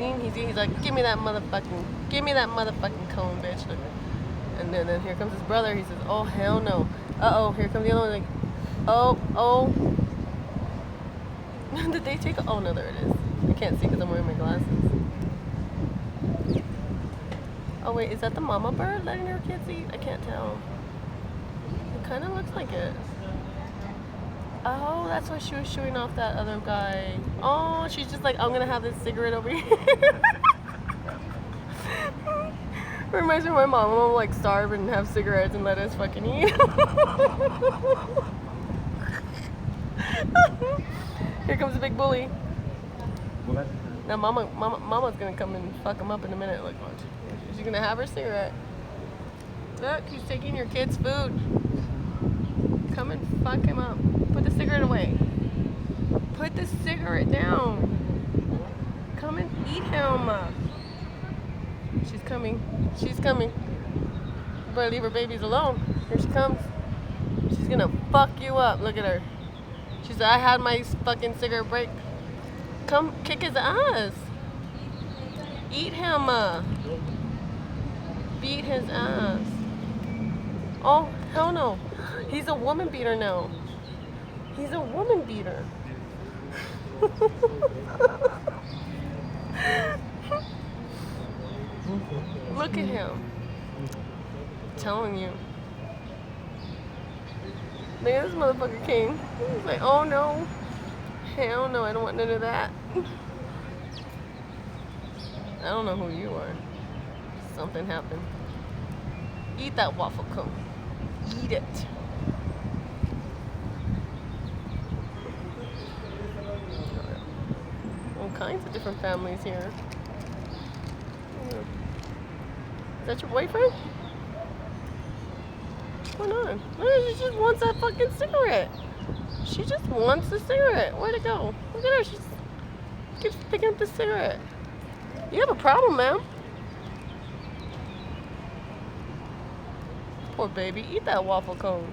eating. He's like, give me that motherfucking cone, bitch. And then here comes his brother. He says, oh hell no. Uh-oh, here comes the other one. Like, oh. Did they take? Oh no, there it is. I can't see because I'm wearing my glasses. Oh wait, is that the mama bird letting her kids eat? I can't tell. It kind of looks like it. Oh, that's why she was shooing off that other guy. Oh, she's just like, I'm gonna have this cigarette over here. Reminds me of my mom. I'm gonna like starve and have cigarettes and let us fucking eat. Here comes the big bully. Now mama's gonna come and fuck him up in a minute. Look, watch. She's gonna have her cigarette. Look, he's taking your kid's food. Come and fuck him up. Put the cigarette away. Put the cigarette down. Come and eat him. She's coming. She's coming. You better leave her babies alone. Here she comes. She's gonna fuck you up. Look at her. She said, I had my fucking cigarette break. Come kick his ass. Eat him. Beat his ass. Oh, hell no. He's a woman beater now. He's a woman beater. Look at him. I'm telling you. Look at this motherfucker came. He's like, oh no. Hell no, I don't want none of that. I don't know who you are. Something happened. Eat that waffle cone. Eat it. All kinds of different families here. Is that your boyfriend? What's going on? She just wants that fucking cigarette. She just wants the cigarette. Where'd it go? Look at her. She just keeps picking up the cigarette. You have a problem, ma'am. Poor baby. Eat that waffle cone.